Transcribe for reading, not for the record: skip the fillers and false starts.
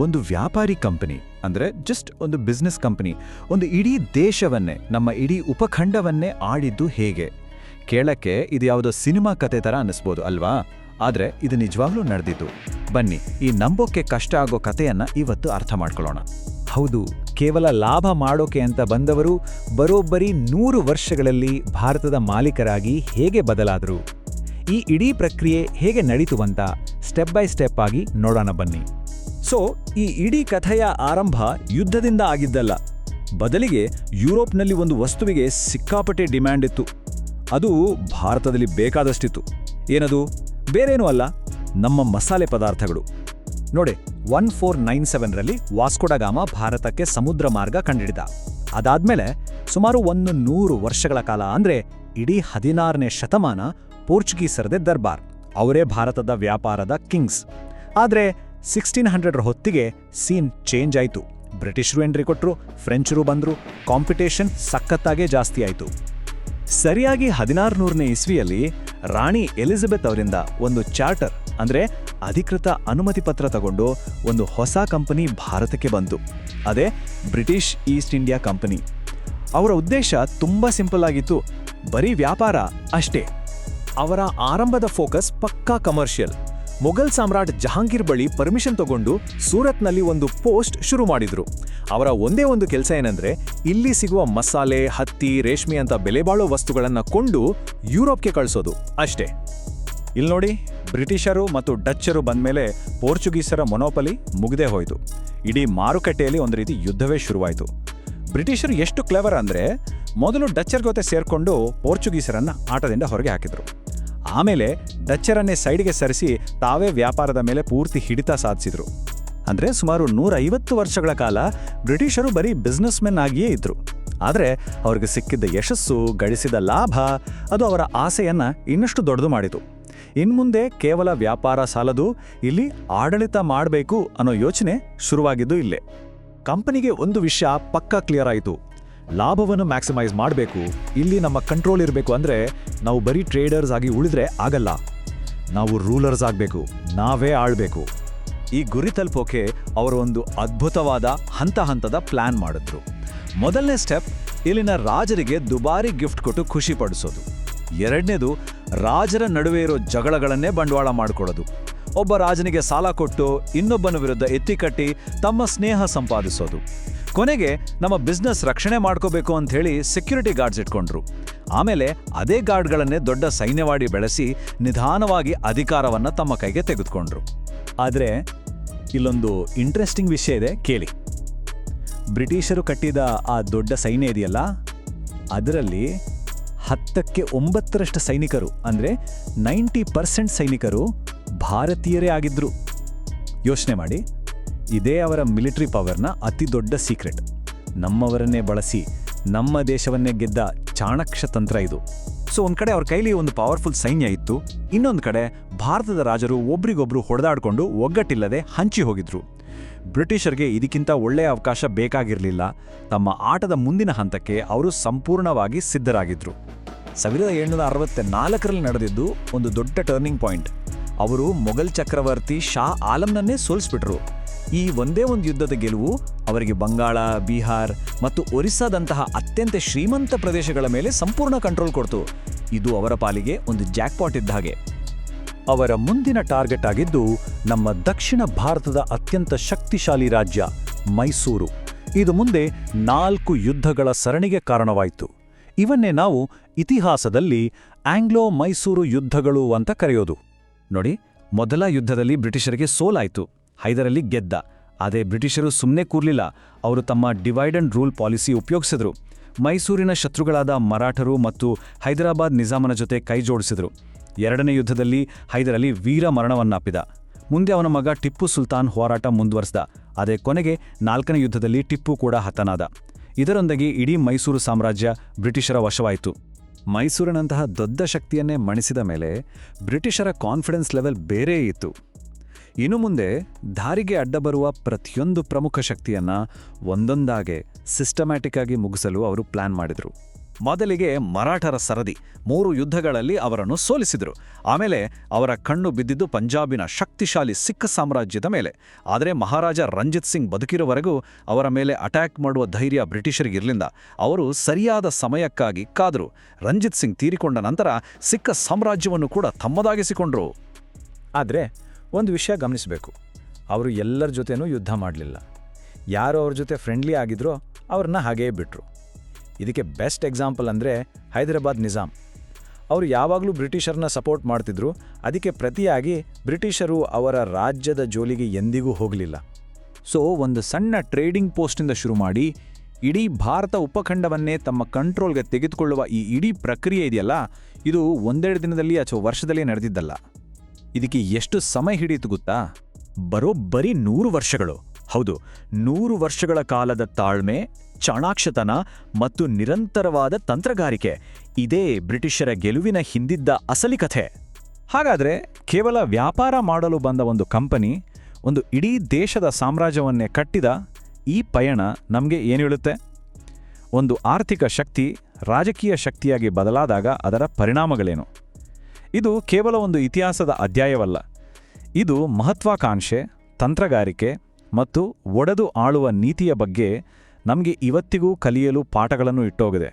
ಒಂದು ವ್ಯಾಪಾರಿ ಕಂಪನಿ ಅಂದ್ರೆ ಜಸ್ಟ್ ಒಂದು ಬಿಸ್ನೆಸ್ ಕಂಪನಿ ಒಂದು ಇಡೀ ದೇಶವನ್ನೇ, ನಮ್ಮ ಇಡೀ ಉಪಖಂಡವನ್ನೇ ಆಡಿದ್ದು ಹೇಗೆ? ಕೇಳಕ್ಕೆ ಇದು ಯಾವುದೋ ಸಿನಿಮಾ ಕತೆ ತರ ಅನ್ನಿಸ್ಬೋದು ಅಲ್ವಾ? ಆದ್ರೆ ಇದು ನಿಜವಾಗ್ಲೂ ನಡೆದಿತ್ತು. ಬನ್ನಿ, ಈ ನಂಬೋಕೆ ಕಷ್ಟ ಆಗೋ ಕಥೆಯನ್ನ ಇವತ್ತು ಅರ್ಥ ಮಾಡ್ಕೊಳ್ಳೋಣ. ಹೌದು, ಕೇವಲ ಲಾಭ ಮಾಡೋಕೆ ಅಂತ ಬಂದವರು ಬರೋಬ್ಬರಿ 100 ವರ್ಷಗಳಲ್ಲಿ ಭಾರತದ ಮಾಲೀಕರಾಗಿ ಹೇಗೆ ಬದಲಾದರು? ಈ ಇಡೀ ಪ್ರಕ್ರಿಯೆ ಹೇಗೆ ನಡೀತು ಅಂತ ಸ್ಟೆಪ್ ಬೈ ಸ್ಟೆಪ್ ಆಗಿ ನೋಡೋಣ ಬನ್ನಿ. ಸೊ ಈ ಇಡೀ ಕಥೆಯ ಆರಂಭ ಯುದ್ಧದಿಂದ ಆಗಿದ್ದಲ್ಲ, ಬದಲಿಗೆ ಯುರೋಪ್ನಲ್ಲಿ ಒಂದು ವಸ್ತುವಿಗೆ ಸಿಕ್ಕಾಪಟ್ಟೆ ಡಿಮ್ಯಾಂಡ್ ಇತ್ತು. ಅದು ಭಾರತದಲ್ಲಿ ಬೇಕಾದಷ್ಟಿತ್ತು. ಏನದು? ಬೇರೇನೂ ಅಲ್ಲ, ನಮ್ಮ ಮಸಾಲೆ ಪದಾರ್ಥಗಳು. ನೋಡಿ, 1497ರಲ್ಲಿ ವಾಸ್ಕೋಡಗಾಮ ಭಾರತಕ್ಕೆ ಸಮುದ್ರ ಮಾರ್ಗ ಕಂಡಿಡಿದ. ಅದಾದ್ಮೇಲೆ ಸುಮಾರು 100 ವರ್ಷಗಳ ಕಾಲ, ಅಂದ್ರೆ ಇಡೀ 16ನೇ ಶತಮಾನ ಪೋರ್ಚುಗೀಸರದೇ ದರ್ಬಾರ್. ಅವರೇ ಭಾರತದ ವ್ಯಾಪಾರದ ಕಿಂಗ್ಸ್. ಆದ್ರೆ 1600ರ ಹೊತ್ತಿಗೆ ಸೀನ್ ಚೇಂಜ್ ಆಯಿತು. ಬ್ರಿಟಿಷರು ಎಂಟ್ರಿ ಕೊಟ್ಟರು, ಫ್ರೆಂಚರು ಬಂದರು, ಕಾಂಪಿಟೇಷನ್ ಸಖತ್ತಾಗೇ ಜಾಸ್ತಿ ಆಯಿತು. ಸರಿಯಾಗಿ 1600ನೇ ಇಸ್ವಿಯಲ್ಲಿ ರಾಣಿ ಎಲಿಜಬೆತ್ ಅವರಿಂದ ಒಂದು ಚಾರ್ಟರ್, ಅಂದ್ರೆ ಅಧಿಕೃತ ಅನುಮತಿ ಪತ್ರ ತಗೊಂಡು ಒಂದು ಹೊಸ ಕಂಪನಿ ಭಾರತಕ್ಕೆ ಬಂತು. ಅದೇ ಬ್ರಿಟಿಷ್ ಈಸ್ಟ್ ಇಂಡಿಯಾ ಕಂಪನಿ. ಅವರ ಉದ್ದೇಶ ತುಂಬಾ ಸಿಂಪಲ್ ಆಗಿತ್ತು, ಬರೀ ವ್ಯಾಪಾರ ಅಷ್ಟೇ. ಅವರ ಆರಂಭದ ಫೋಕಸ್ ಪಕ್ಕಾ ಕಮರ್ಷಿಯಲ್. ಮೊಘಲ್ ಸಾಮ್ರಾಟ್ ಜಹಾಂಗೀರ್ ಬಳಿ ಪರ್ಮಿಷನ್ ತಗೊಂಡು ಸೂರತ್ನಲ್ಲಿ ಒಂದು ಪೋಸ್ಟ್ ಶುರು ಮಾಡಿದ್ರು. ಅವರ ಒಂದೇ ಒಂದು ಕೆಲಸ ಏನಂದ್ರೆ, ಇಲ್ಲಿ ಸಿಗುವ ಮಸಾಲೆ, ಹತ್ತಿ, ರೇಷ್ಮೆ ಅಂತ ಬೆಲೆ ಬಾಳೋ ವಸ್ತುಗಳನ್ನ ಕೊಂಡು ಯುರೋಪ್ಗೆ ಕಳಿಸೋದು ಅಷ್ಟೇ. ಇಲ್ಲಿ ನೋಡಿ, ಬ್ರಿಟಿಷರು ಮತ್ತು ಡಚ್ಚರು ಬಂದ್ಮೇಲೆ ಪೋರ್ಚುಗೀಸರ ಮೊನೋಪಲಿ ಮುಗ್ದೇ ಹೋಯಿತು. ಇಡೀ ಮಾರುಕಟ್ಟೆಯಲ್ಲಿ ಒಂದು ರೀತಿ ಯುದ್ಧವೇ ಶುರುವಾಯಿತು. ಬ್ರಿಟಿಷರು ಎಷ್ಟು ಕ್ಲೆವರ್ ಅಂದ್ರೆ, ಮೊದಲು ಡಚ್ಚರ್ ಜೊತೆ ಸೇರ್ಕೊಂಡು ಪೋರ್ಚುಗೀಸರನ್ನ ಆಟದಿಂದ ಹೊರಗೆ ಹಾಕಿದ್ರು. ಆಮೇಲೆ ಡಚ್ಚರನ್ನೇ ಸೈಡ್ಗೆ ಸರಿಸಿ ತಾವೇ ವ್ಯಾಪಾರದ ಮೇಲೆ ಪೂರ್ತಿ ಹಿಡಿತ ಸಾಧಿಸಿದ್ರು. ಅಂದ್ರೆ ಸುಮಾರು 150 ವರ್ಷಗಳ ಕಾಲ ಬ್ರಿಟಿಷರು ಬರೀ ಬಿಸ್ನೆಸ್ ಮೆನ್ ಆಗಿಯೇ ಇದ್ರು. ಆದರೆ ಅವ್ರಿಗೆ ಸಿಕ್ಕಿದ್ದ ಯಶಸ್ಸು, ಗಳಿಸಿದ ಲಾಭ, ಅದು ಅವರ ಆಸೆಯನ್ನ ಇನ್ನಷ್ಟು ದೊಡ್ಡದು ಮಾಡಿತು. ಇನ್ಮುಂದೆ ಕೇವಲ ವ್ಯಾಪಾರ ಸಾಲದು, ಇಲ್ಲಿ ಆಡಳಿತ ಮಾಡಬೇಕು ಅನ್ನೋ ಯೋಚನೆ ಶುರುವಾಗಿದ್ದು ಇಲ್ಲೇ. ಕಂಪನಿಗೆ ಒಂದು ವಿಷಯ ಪಕ್ಕಾ ಕ್ಲಿಯರ್ ಆಯಿತು, ಲಾಭವನ್ನು ಮ್ಯಾಕ್ಸಿಮೈಸ್ ಮಾಡಬೇಕು, ಇಲ್ಲಿ ನಮ್ಮ ಕಂಟ್ರೋಲ್ ಇರಬೇಕು. ಅಂದ್ರೆ ನಾವು ಬರೀ ಟ್ರೇಡರ್ಸ್ ಆಗಿ ಉಳಿದ್ರೆ ಆಗಲ್ಲ, ನಾವು ರೂಲರ್ಸ್ ಆಗಬೇಕು, ನಾವೇ ಆಳ್ಬೇಕು. ಈ ಗುರಿ ತಲುಪೋಕೆ ಅವರು ಒಂದು ಅದ್ಭುತವಾದ ಹಂತದ ಪ್ಲಾನ್ ಮಾಡಿದ್ರು. ಮೊದಲನೇ ಸ್ಟೆಪ್, ಇಲ್ಲಿನ ರಾಜರಿಗೆ ದುಬಾರಿ ಗಿಫ್ಟ್ ಕೊಟ್ಟು ಖುಷಿ ಪಡಿಸೋದು. ಎರಡನೇದು, ರಾಜರ ನಡುವೆ ಇರೋ ಜಗಳಗಳನ್ನೇ ಬಂಡವಾಳ ಮಾಡಿಕೊಡೋದು. ಒಬ್ಬ ರಾಜನಿಗೆ ಸಾಲ ಕೊಟ್ಟು ಇನ್ನೊಬ್ಬನ ವಿರುದ್ಧ ಎತ್ತಿಕಟ್ಟಿ ತಮ್ಮ ಸ್ನೇಹ ಸಂಪಾದಿಸೋದು. ಕೊನೆಗೆ ನಮ್ಮ ಬಿಸ್ನೆಸ್ ರಕ್ಷಣೆ ಮಾಡ್ಕೋಬೇಕು ಅಂತ ಹೇಳಿ ಸೆಕ್ಯೂರಿಟಿ ಗಾರ್ಡ್ಸ್ ಇಟ್ಕೊಂಡ್ರು. ಆಮೇಲೆ ಅದೇ ಗಾರ್ಡ್ಗಳನ್ನೇ ದೊಡ್ಡ ಸೈನ್ಯವಾಡಿ ಬೆಳೆಸಿ ನಿಧಾನವಾಗಿ ಅಧಿಕಾರವನ್ನ ತಮ್ಮ ಕೈಗೆ ತೆಗೆದುಕೊಂಡ್ರು. ಆದರೆ ಇಲ್ಲೊಂದು ಇಂಟ್ರೆಸ್ಟಿಂಗ್ ವಿಷಯ ಇದೆ, ಕೇಳಿ. ಬ್ರಿಟಿಷರು ಕಟ್ಟಿದ ಆ ದೊಡ್ಡ ಸೈನ್ಯ ಇದೆಯಲ್ಲ, ಅದರಲ್ಲಿ 10ಕ್ಕೆ 9ರಷ್ಟು ಸೈನಿಕರು, ಅಂದ್ರೆ 90% ಸೈನಿಕರು ಭಾರತೀಯರೇ ಆಗಿದ್ರು. ಯೋಚನೆ ಮಾಡಿ, ಇದೇ ಅವರ ಮಿಲಿಟರಿ ಪವರ್ನ ಅತಿ ದೊಡ್ಡ ಸೀಕ್ರೆಟ್. ನಮ್ಮವರನ್ನೇ ಬಳಸಿ ನಮ್ಮ ದೇಶವನ್ನೇ ಗೆದ್ದ ಚಾಣಕ್ಯ ತಂತ್ರ ಇದು. ಸೊ ಒಂದ್ ಕಡೆ ಅವ್ರ ಕೈಲಿ ಒಂದು ಪವರ್ಫುಲ್ ಸೈನ್ಯ ಇತ್ತು, ಇನ್ನೊಂದು ಕಡೆ ಭಾರತದ ರಾಜರು ಒಬ್ರಿಗೊಬ್ರು ಹೊಡೆದಾಡ್ಕೊಂಡು ಒಗ್ಗಟ್ಟಿಲ್ಲದೆ ಹಂಚಿ ಹೋಗಿದ್ರು. ಬ್ರಿಟಿಷರ್ಗೆ ಇದಕ್ಕಿಂತ ಒಳ್ಳೆಯ ಅವಕಾಶ ಬೇಕಾಗಿರಲಿಲ್ಲ. ತಮ್ಮ ಆಟದ ಮುಂದಿನ ಹಂತಕ್ಕೆ ಅವರು ಸಂಪೂರ್ಣವಾಗಿ ಸಿದ್ಧರಾಗಿದ್ರು. 1764ರಲ್ಲಿ ನಡೆದಿದ್ದು ಒಂದು ದೊಡ್ಡ ಟರ್ನಿಂಗ್ ಪಾಯಿಂಟ್. ಅವರು ಮೊಘಲ್ ಚಕ್ರವರ್ತಿ ಶಾ ಆಲಂನನ್ನೇ ಸೋಲಿಸ್ಬಿಟ್ರು. ಈ ಒಂದೇ ಒಂದು ಯುದ್ಧದ ಗೆಲುವು ಅವರಿಗೆ ಬಂಗಾಳ, ಬಿಹಾರ್ ಮತ್ತು ಒರಿಸ್ಸಾದಂತಹ ಅತ್ಯಂತ ಶ್ರೀಮಂತ ಪ್ರದೇಶಗಳ ಮೇಲೆ ಸಂಪೂರ್ಣ ಕಂಟ್ರೋಲ್ ಕೊಡ್ತು. ಇದು ಅವರ ಪಾಲಿಗೆ ಒಂದು ಜಾಕ್ಪಾಟ್ ಇದ್ದ ಹಾಗೆ. ಅವರ ಮುಂದಿನ ಟಾರ್ಗೆಟ್ ಆಗಿದ್ದು ನಮ್ಮ ದಕ್ಷಿಣ ಭಾರತದ ಅತ್ಯಂತ ಶಕ್ತಿಶಾಲಿ ರಾಜ್ಯ ಮೈಸೂರು. ಇದು ಮುಂದೆ 4 ಯುದ್ಧಗಳ ಸರಣಿಗೆ ಕಾರಣವಾಯಿತು. ಇವನ್ನೇ ನಾವು ಇತಿಹಾಸದಲ್ಲಿ ಆಂಗ್ಲೋ ಮೈಸೂರು ಯುದ್ಧಗಳು ಅಂತ ಕರೆಯೋದು. ನೋಡಿ, ಮೊದಲ ಯುದ್ಧದಲ್ಲಿ ಬ್ರಿಟಿಷರಿಗೆ ಸೋಲಾಯಿತು, ಹೈದರಲ್ಲಿ ಗೆದ್ದ. ಆದರೆ ಬ್ರಿಟಿಷರು ಸುಮ್ಮನೆ ಕೂರ್ಲಿಲ್ಲ, ಅವರು ತಮ್ಮ ಡಿವೈಡ್ ಅಂಡ್ ರೂಲ್ ಪಾಲಿಸಿ ಉಪಯೋಗಿಸಿದ್ರು. ಮೈಸೂರಿನ ಶತ್ರುಗಳಾದ ಮರಾಠರು ಮತ್ತು ಹೈದರಾಬಾದ್ ನಿಜಾಮನ ಜೊತೆ ಕೈ ಜೋಡಿಸಿದ್ರು. ಎರಡನೇ ಯುದ್ಧದಲ್ಲಿ ಹೈದರಲ್ಲಿ ವೀರ ಮರಣವನ್ನಪ್ಪಿದ. ಮುಂದೆ ಅವನ ಮಗ ಟಿಪ್ಪು ಸುಲ್ತಾನ್ ಹೋರಾಟ ಮುಂದುವರೆಸಿದ. ಆದರೆ ಕೊನೆಗೆ 4ನೇ ಯುದ್ಧದಲ್ಲಿ ಟಿಪ್ಪು ಕೂಡ ಹತನಾದ. ಇದರೊಂದಿಗೆ ಇಡೀ ಮೈಸೂರು ಸಾಮ್ರಾಜ್ಯ ಬ್ರಿಟಿಷರ ವಶವಾಯಿತು. ಮೈಸೂರಿನಂತಹ ದೊಡ್ಡ ಶಕ್ತಿಯನ್ನೇ ಮಣಿಸಿದ ಮೇಲೆ ಬ್ರಿಟಿಷರ ಕಾನ್ಫಿಡೆನ್ಸ್ ಲೆವೆಲ್ ಬೇರೆ ಇತ್ತು. ಇನ್ನು ಮುಂದೆ ದಾರಿಗೆ ಅಡ್ಡಬರುವ ಪ್ರತಿಯೊಂದು ಪ್ರಮುಖ ಶಕ್ತಿಯನ್ನ ಒಂದೊಂದಾಗೆ ಸಿಸ್ಟಮ್ಯಾಟಿಕ್ ಆಗಿ ಮುಗಿಸಲು ಅವರು ಪ್ಲಾನ್ ಮಾಡಿದ್ರು. ಮೊದಲಿಗೆ ಮರಾಠರ ಸರದಿ 3 ಯುದ್ಧಗಳಲ್ಲಿ ಅವರನ್ನು ಸೋಲಿಸಿದರು. ಆಮೇಲೆ ಅವರ ಕಣ್ಣು ಬಿದ್ದಿದ್ದು ಪಂಜಾಬಿನ ಶಕ್ತಿಶಾಲಿ ಸಿಖ್ ಸಾಮ್ರಾಜ್ಯದ ಮೇಲೆ. ಆದರೆ ಮಹಾರಾಜ ರಂಜಿತ್ ಸಿಂಗ್ ಬದುಕಿರುವವರೆಗೂ ಅವರ ಮೇಲೆ ಅಟ್ಯಾಕ್ ಮಾಡುವ ಧೈರ್ಯ ಬ್ರಿಟಿಷರಿಗಿರಲಿಲ್ಲ. ಅವರು ಸರಿಯಾದ ಸಮಯಕ್ಕಾಗಿ ಕಾದರು. ರಂಜಿತ್ ಸಿಂಗ್ ತೀರಿಕೊಂಡ ನಂತರ ಸಿಖ್ ಸಾಮ್ರಾಜ್ಯವನ್ನು ಕೂಡ ತಮ್ಮದಾಗಿಸಿಕೊಂಡ್ರು. ಆದರೆ ಒಂದು ವಿಷಯ ಗಮನಿಸಬೇಕು, ಅವರು ಎಲ್ಲರ ಜೊತೆನೂ ಯುದ್ಧ ಮಾಡಲಿಲ್ಲ. ಯಾರು ಅವ್ರ ಜೊತೆ ಫ್ರೆಂಡ್ಲಿ ಆಗಿದ್ರೋ ಅವ್ರನ್ನ ಹಾಗೇ ಬಿಟ್ಟರು. ಇದಕ್ಕೆ ಬೆಸ್ಟ್ ಎಕ್ಸಾಂಪಲ್ ಅಂದರೆ ಹೈದರಾಬಾದ್ ನಿಜಾಮ್. ಅವರು ಯಾವಾಗಲೂ ಬ್ರಿಟಿಷರನ್ನ ಸಪೋರ್ಟ್ ಮಾಡ್ತಿದ್ರು. ಅದಕ್ಕೆ ಪ್ರತಿಯಾಗಿ ಬ್ರಿಟಿಷರು ಅವರ ರಾಜ್ಯದ ಜೋಲಿಗೆ ಎಂದಿಗೂ ಹೋಗಲಿಲ್ಲ. ಸೊ ಒಂದು ಸಣ್ಣ ಟ್ರೇಡಿಂಗ್ ಪೋಸ್ಟಿಂದ ಶುರು ಮಾಡಿ ಇಡೀ ಭಾರತ ಉಪಖಂಡವನ್ನೇ ತಮ್ಮ ಕಂಟ್ರೋಲ್ಗೆ ತೆಗೆದುಕೊಳ್ಳುವ ಈ ಇಡೀ ಪ್ರಕ್ರಿಯೆ ಇದೆಯಲ್ಲ, ಇದು ಒಂದೆರಡು ದಿನದಲ್ಲಿ ಅಥವಾ ವರ್ಷದಲ್ಲೇ ನಡೆದಿದ್ದಲ್ಲ. ಇದಕ್ಕೆ ಎಷ್ಟು ಸಮಯ ಹಿಡಿಯಿತು ಗೊತ್ತಾ? ಬರೋಬ್ಬರಿ 100 ವರ್ಷಗಳು. ಹೌದು, 100 ವರ್ಷಗಳ ಕಾಲದ ತಾಳ್ಮೆ, ಚಾಣಾಕ್ಷತನ ಮತ್ತು ನಿರಂತರವಾದ ತಂತ್ರಗಾರಿಕೆ. ಇದೇ ಬ್ರಿಟಿಷರ ಗೆಲುವಿನ ಹಿಂದಿದ್ದ ಅಸಲಿ ಕಥೆ. ಹಾಗಾದರೆ ಕೇವಲ ವ್ಯಾಪಾರ ಮಾಡಲು ಬಂದ ಒಂದು ಕಂಪನಿ ಒಂದು ಇಡೀ ದೇಶದ ಸಾಮ್ರಾಜ್ಯವನ್ನೇ ಕಟ್ಟಿದ ಈ ಪಯಣ ನಮಗೆ ಏನು ಹೇಳುತ್ತೆ? ಒಂದು ಆರ್ಥಿಕ ಶಕ್ತಿ ರಾಜಕೀಯ ಶಕ್ತಿಯಾಗಿ ಬದಲಾದಾಗ ಅದರ ಪರಿಣಾಮಗಳೇನು? ಇದು ಕೇವಲ ಒಂದು ಇತಿಹಾಸದ ಅಧ್ಯಾಯವಲ್ಲ. ಇದು ಮಹತ್ವಾಕಾಂಕ್ಷೆ, ತಂತ್ರಗಾರಿಕೆ ಮತ್ತು ಒಡೆದು ಆಳುವ ನೀತಿಯ ಬಗ್ಗೆ ನಮಗೆ ಇವತ್ತಿಗೂ ಕಲಿಯಲು ಪಾಠಗಳನ್ನು ಇಟ್ಟೋಗಿದೆ.